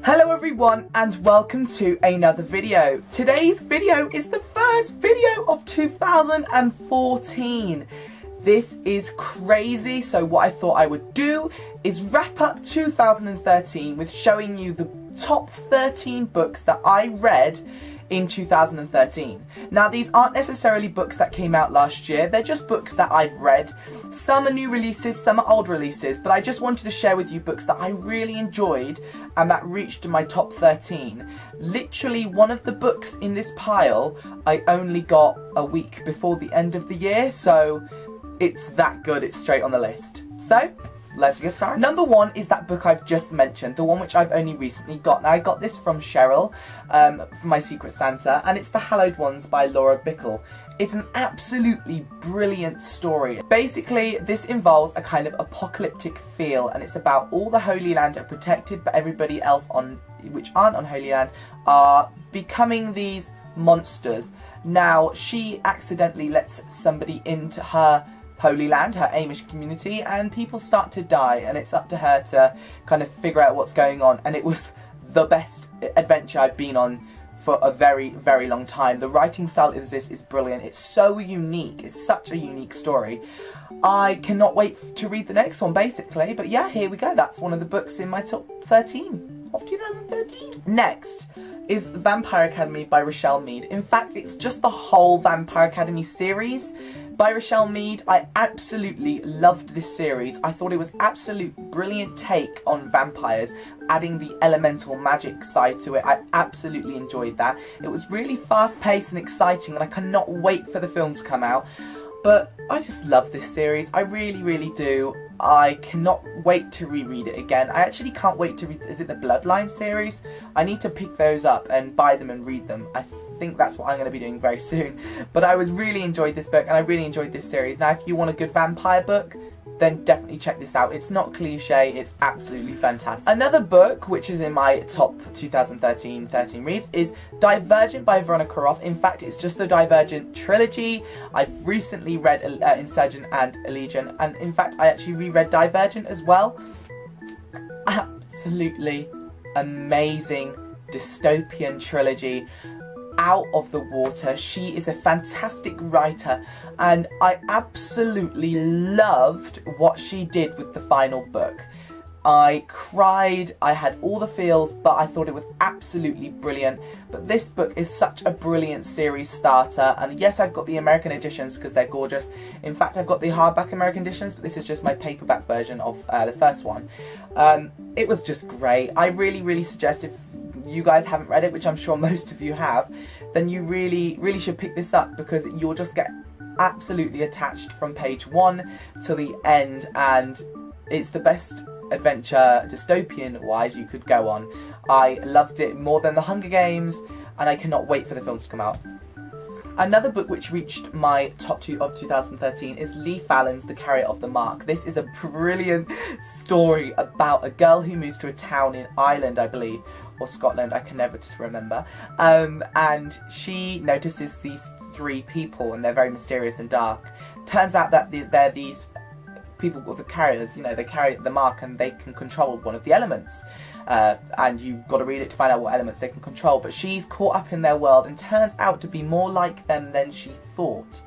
Hello everyone and welcome to another video. Today's video is the first video of 2014. This is crazy, so what I thought I would do is wrap up 2013 with showing you the top 13 books that I read in 2013. Now these aren't necessarily books that came out last year, they're just books that I've read. Some are new releases, some are old releases, but I just wanted to share with you books that I really enjoyed and that reached my top 13. Literally one of the books in this pile I only got a week before the end of the year, so it's that good, it's straight on the list. So, let's get started. Number one is that book I've just mentioned, the one which I've only recently got. Now I got this from Cheryl, for my Secret Santa, and it's The Hallowed Ones by Laura Bickle. It's an absolutely brilliant story. Basically, this involves a kind of apocalyptic feel, and it's about all the Holy Land are protected, but everybody else which aren't on Holy Land are becoming these monsters. Now, she accidentally lets somebody into her Holy Land, her Amish community, and people start to die, and it's up to her to kind of figure out what's going on, and it was the best adventure I've been on for a very, very long time. The writing style of this is brilliant. It's so unique. It's such a unique story. I cannot wait to read the next one, basically, but yeah, here we go. That's one of the books in my top 13 of 2013. Next is Vampire Academy by Rochelle Mead. In fact, it's just the whole Vampire Academy series by Rochelle Mead. I absolutely loved this series. I thought it was absolute brilliant take on vampires, adding the elemental magic side to it. I absolutely enjoyed that. It was really fast-paced and exciting, and I cannot wait for the film to come out. But I just love this series. I really, really do. I cannot wait to reread it again. I actually can't wait to read, is it the Bloodline series? I need to pick those up and buy them and read them. I think that's what I'm going to be doing very soon. But I really enjoyed this book and I really enjoyed this series. Now if you want a good vampire book, then definitely check this out. It's not cliche, it's absolutely fantastic. Another book, which is in my top 2013 reads, is Divergent by Veronica Roth. In fact, it's just the Divergent trilogy. I've recently read Insurgent and Allegiant, and in fact, I actually reread Divergent as well. Absolutely amazing dystopian trilogy. Out of the water. She is a fantastic writer, and I absolutely loved what she did with the final book. I cried, I had all the feels, but I thought it was absolutely brilliant. But this book is such a brilliant series starter, and yes, I've got the American editions because they're gorgeous. In fact, I've got the hardback American editions, but this is just my paperback version of the first one. It was just great. I really, really suggest, if you guys haven't read it, which I'm sure most of you have, then you really, really should pick this up, because you'll just get absolutely attached from page 1 to the end, and it's the best adventure, dystopian-wise, you could go on. I loved it more than The Hunger Games, and I cannot wait for the films to come out. Another book which reached my top 2 of 2013 is Lee Fallon's The Carrier of the Mark. This is a brilliant story about a girl who moves to a town in Ireland, I believe, or Scotland, I can never remember, and she notices these 3 people, and they're very mysterious and dark. Turns out that they're these people with the carriers, you know, they carry the mark and they can control one of the elements, and you've got to read it to find out what elements they can control, but she's caught up in their world and turns out to be more like them than she thought.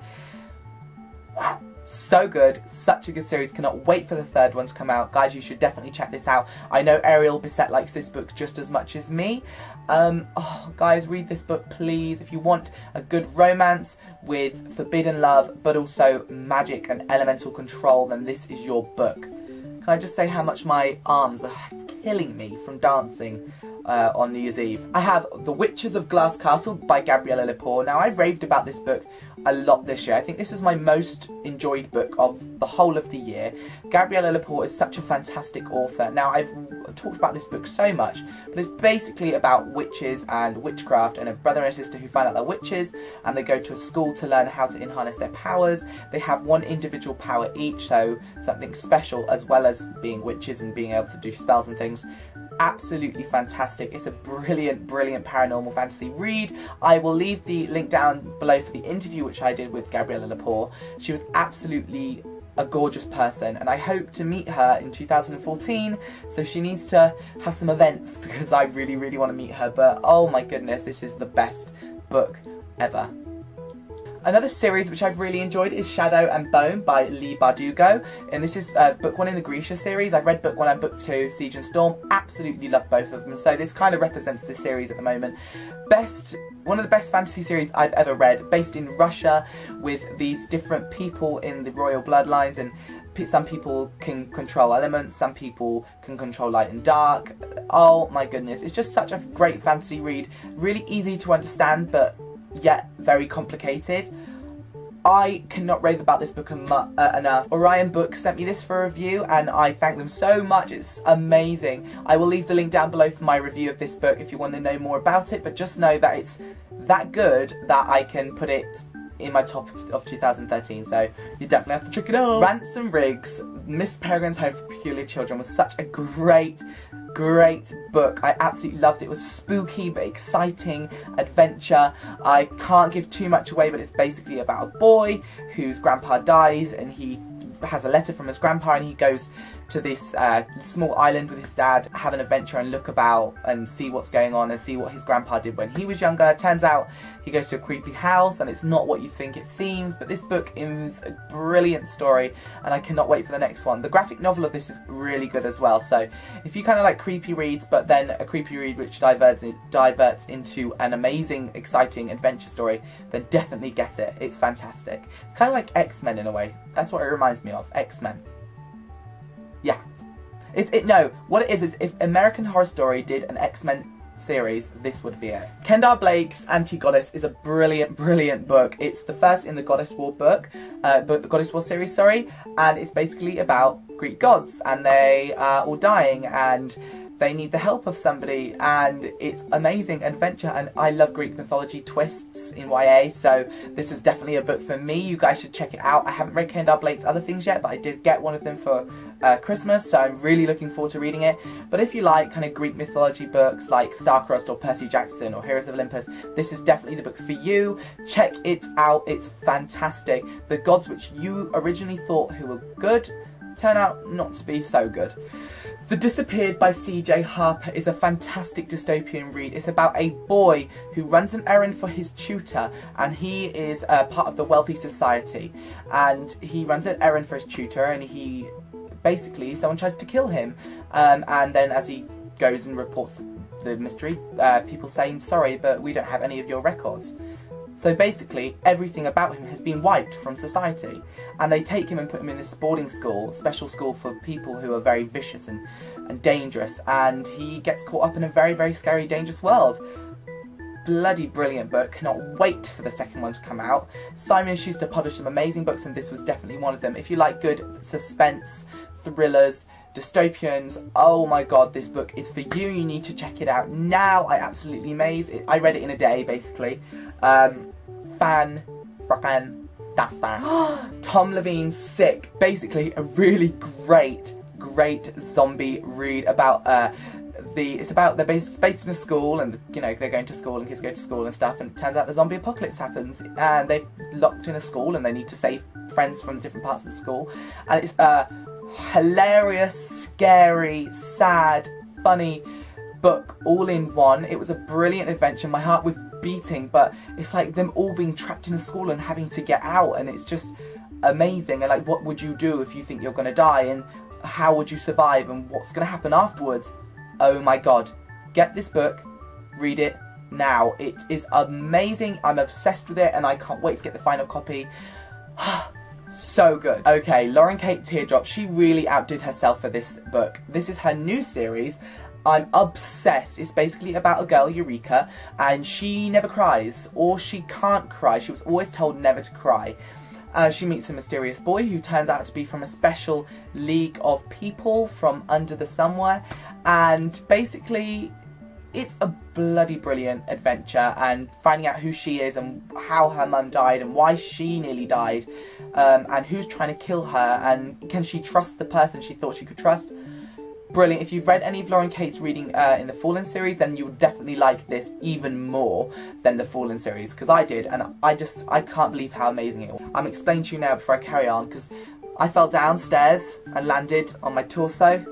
So good, such a good series, cannot wait for the 3rd one to come out. Guys, you should definitely check this out. I know Ariel Bissett likes this book just as much as me. Oh, guys, read this book, please. If you want a good romance with forbidden love, but also magic and elemental control, then this is your book. Can I just say how much my arms are killing me from dancing on New Year's Eve? I have The Witches of Glass Castle by Gabriella Lepore. Now, I've raved about this book a lot this year. I think this is my most enjoyed book of the whole of the year. Gabriella Lepore is such a fantastic author. Now, I've talked about this book so much, but it's basically about witches and witchcraft, and a brother and a sister who find out they're witches, and they go to a school to learn how to harness their powers. They have one individual power each, so something special, as well as being witches and being able to do spells and things. Absolutely fantastic. It's a brilliant, brilliant paranormal fantasy read. I will leave the link down below for the interview which I did with Gabriella Lepore. She was absolutely a gorgeous person, and I hope to meet her in 2014, so she needs to have some events because I really, really want to meet her. But oh my goodness, this is the best book ever. Another series which I've really enjoyed is Shadow and Bone by Leigh Bardugo, and this is book 1 in the Grisha series. I've read book 1 and book 2, Siege and Storm. Absolutely love both of them, so this kind of represents this series at the moment. One of the best fantasy series I've ever read, based in Russia with these different people in the royal bloodlines, and some people can control elements, some people can control light and dark. Oh my goodness, it's just such a great fantasy read, really easy to understand but yet very complicated. I cannot rave about this book enough. Orion Books sent me this for a review and I thank them so much. It's amazing. I will leave the link down below for my review of this book if you want to know more about it, but just know that it's that good that I can put it in my top of 2013, so you definitely have to check it out. Ransom Riggs, Miss Peregrine's Home for Peculiar Children was such a great book. I absolutely loved it. It was spooky but exciting adventure. I can't give too much away, but it's basically about a boy whose grandpa dies and he has a letter from his grandpa and he goes to this small island with his dad, have an adventure and look about and see what's going on and see what his grandpa did when he was younger. Turns out he goes to a creepy house and it's not what you think it seems, but this book is a brilliant story and I cannot wait for the next one. The graphic novel of this is really good as well, so if you kind of like creepy reads but then a creepy read which diverts into an amazing, exciting adventure story, then definitely get it. It's fantastic. It's kind of like X-Men in a way. That's what it reminds me of, X-Men. Yeah. No, what it is if American Horror Story did an X-Men series, this would be it. Kendall Blake's Antigoddess is a brilliant, brilliant book. It's the first in the Goddess War book, the Goddess War series, sorry, and it's basically about Greek gods, and they are all dying, and they need the help of somebody, and it's amazing adventure, and I love Greek mythology twists in YA, so this is definitely a book for me. You guys should check it out. I haven't read Kendall Blake's other things yet, but I did get one of them for Christmas, so I'm really looking forward to reading it. But if you like kind of Greek mythology books like Star-Crossed or Percy Jackson or Heroes of Olympus, this is definitely the book for you. Check it out, it's fantastic. The gods which you originally thought who were good turn out not to be so good. The Disappeared by C.J. Harper is a fantastic dystopian read. It's about a boy who runs an errand for his tutor, and he is part of the wealthy society, and he runs an errand for his tutor, and he basically, someone tries to kill him, and then as he goes and reports the mystery, people saying, sorry, but we don't have any of your records. So basically, everything about him has been wiped from society. And they take him and put him in this boarding school, special school for people who are very vicious and dangerous. And he gets caught up in a very, very scary, dangerous world. Bloody brilliant book. Cannot wait for the second one to come out. Simon & Schuster published some amazing books, and this was definitely one of them. If you like good suspense, thrillers, dystopians, oh my god, this book is for you. You need to check it out now. I absolutely amaze it. I read it in a day, basically. Fan frickin' tastic. Tom Levine's Sick. Basically a really great zombie read about they're based in a school, and you know they're going to school and kids go to school and stuff, and it turns out the zombie apocalypse happens and they're locked in a school and they need to save friends from different parts of the school, and it's hilarious, scary, sad, funny book all in one. It was a brilliant adventure. My heart was beating, but it's like them all being trapped in a school and having to get out, and it's just amazing. And like, what would you do if you think you're going to die, and how would you survive, and what's going to happen afterwards? Oh my god, get this book, read it now. It is amazing. I'm obsessed with it and I can't wait to get the final copy. So good. Okay, Lauren Kate Teardrop, she really outdid herself for this book. This is her new series. I'm obsessed. It's basically about a girl, Eureka, and she never cries, or she can't cry. She was always told never to cry. She meets a mysterious boy who turns out to be from a special league of people from under the somewhere, and basically it's a bloody brilliant adventure, and finding out who she is and how her mum died and why she nearly died, and who's trying to kill her, and can she trust the person she thought she could trust. Brilliant. If you've read any of Lauren Kate's reading in the Fallen series, then you'll definitely like this even more than the Fallen series, because I did, and I can't believe how amazing it was. I'm explaining to you now before I carry on, because I fell downstairs and landed on my torso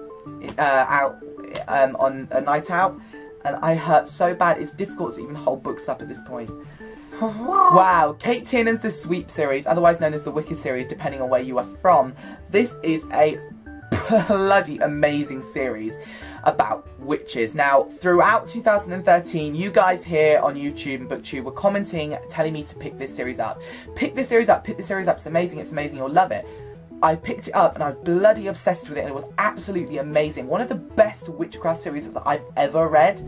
on a night out, and I hurt so bad it's difficult to even hold books up at this point. Wow, Kate Tiernan's The Sweep series, otherwise known as the Wicked series, depending on where you are from. This is a bloody amazing series about witches. Now, throughout 2013, you guys here on YouTube and BookTube were commenting, telling me to pick this series up. Pick this series up, pick this series up, it's amazing, you'll love it. I picked it up and I was bloody obsessed with it, and it was absolutely amazing. One of the best witchcraft series that I've ever read.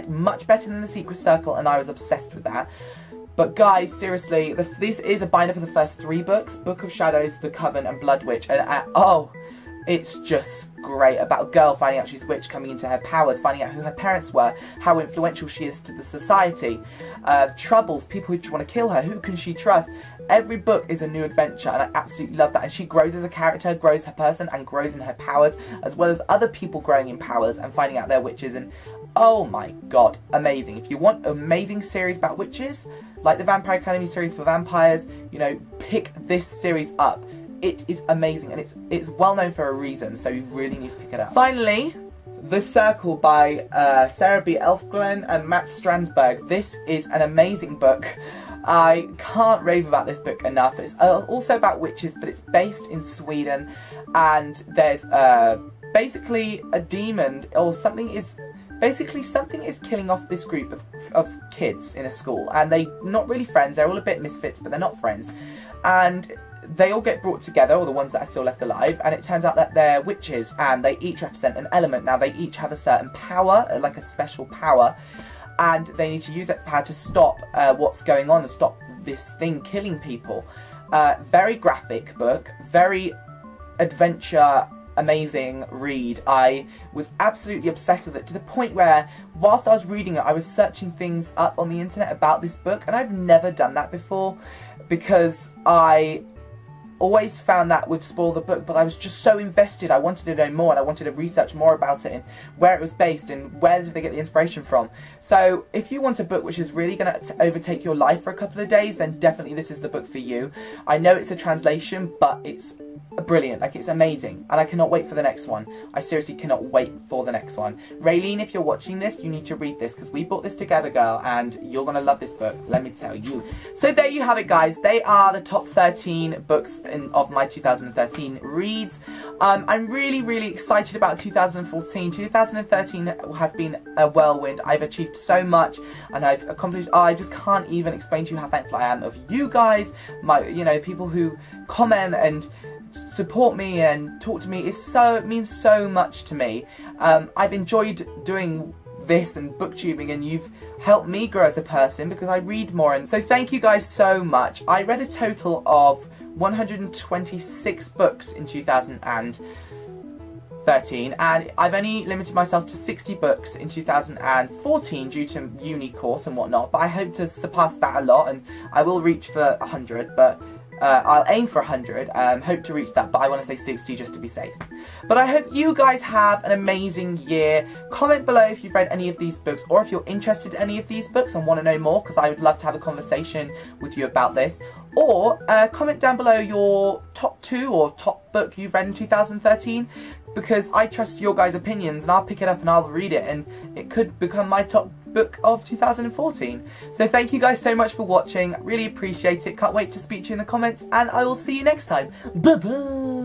Much better than The Secret Circle, and I was obsessed with that. But guys, seriously, this is a bind-up of the first 3 books, Book of Shadows, The Coven, and Blood Witch, and oh, it's just great, about a girl finding out she's a witch, coming into her powers, finding out who her parents were, how influential she is to the society, troubles, people who want to kill her, who can she trust. Every book is a new adventure, and I absolutely love that, and she grows as a character, grows her person, and grows in her powers, as well as other people growing in powers and finding out they're witches, and oh my god, amazing. If you want an amazing series about witches, like the Vampire Academy series for vampires, you know, pick this series up. It is amazing, and it's well known for a reason, so you really need to pick it up. Finally, The Circle by Sarah B. Elfgren and Matt Strandsberg. This is an amazing book. I can't rave about this book enough. It's also about witches, but it's based in Sweden, and there's basically a demon, or something is killing off this group of kids in a school, and they're not really friends. They're all a bit misfits, but they're not friends, and they all get brought together, or the ones that are still left alive, and it turns out that they're witches, and they each represent an element. Now, they each have a certain power, like a special power, and they need to use that power to stop what's going on and stop this thing killing people. Very graphic book, very adventure, amazing read. I was absolutely obsessed with it, to the point where whilst I was reading it, I was searching things up on the internet about this book, and I've never done that before, because I always found that would spoil the book, but I was just so invested. I wanted to know more, and I wanted to research more about it, and where it was based, and where did they get the inspiration from. So if you want a book which is really going to overtake your life for a couple of days, then definitely this is the book for you. I know it's a translation, but it's brilliant, like, it's amazing, and I cannot wait for the next one. I seriously cannot wait for the next one. Raylene, if you're watching this, you need to read this, because we bought this together, girl, and you're gonna love this book, let me tell you. So there you have it, guys. They are the top 13 books of my 2013 reads. I'm really excited about 2014. 2013 has been a whirlwind. I've achieved so much, and I've accomplished, I just can't even explain to you how thankful I am of you guys, people who comment and support me and talk to me. It means so much to me. I've enjoyed doing this and booktubing, and you've helped me grow as a person because I read more, and so thank you guys so much. I read a total of 126 books in 2013, and I've only limited myself to 60 books in 2014 due to uni course and whatnot, but I hope to surpass that a lot, and I will reach for 100, but I'll aim for 100, hope to reach that, but I want to say 60 just to be safe. But I hope you guys have an amazing year. Comment below if you've read any of these books, or if you're interested in any of these books and want to know more, because I would love to have a conversation with you about this. Or comment down below your top 2 or top book you've read in 2013, because I trust your guys' opinions, and I'll pick it up and I'll read it, and it could become my top book of 2014. So thank you guys so much for watching, really appreciate it, can't wait to speak to you in the comments, and I will see you next time. Bye bye!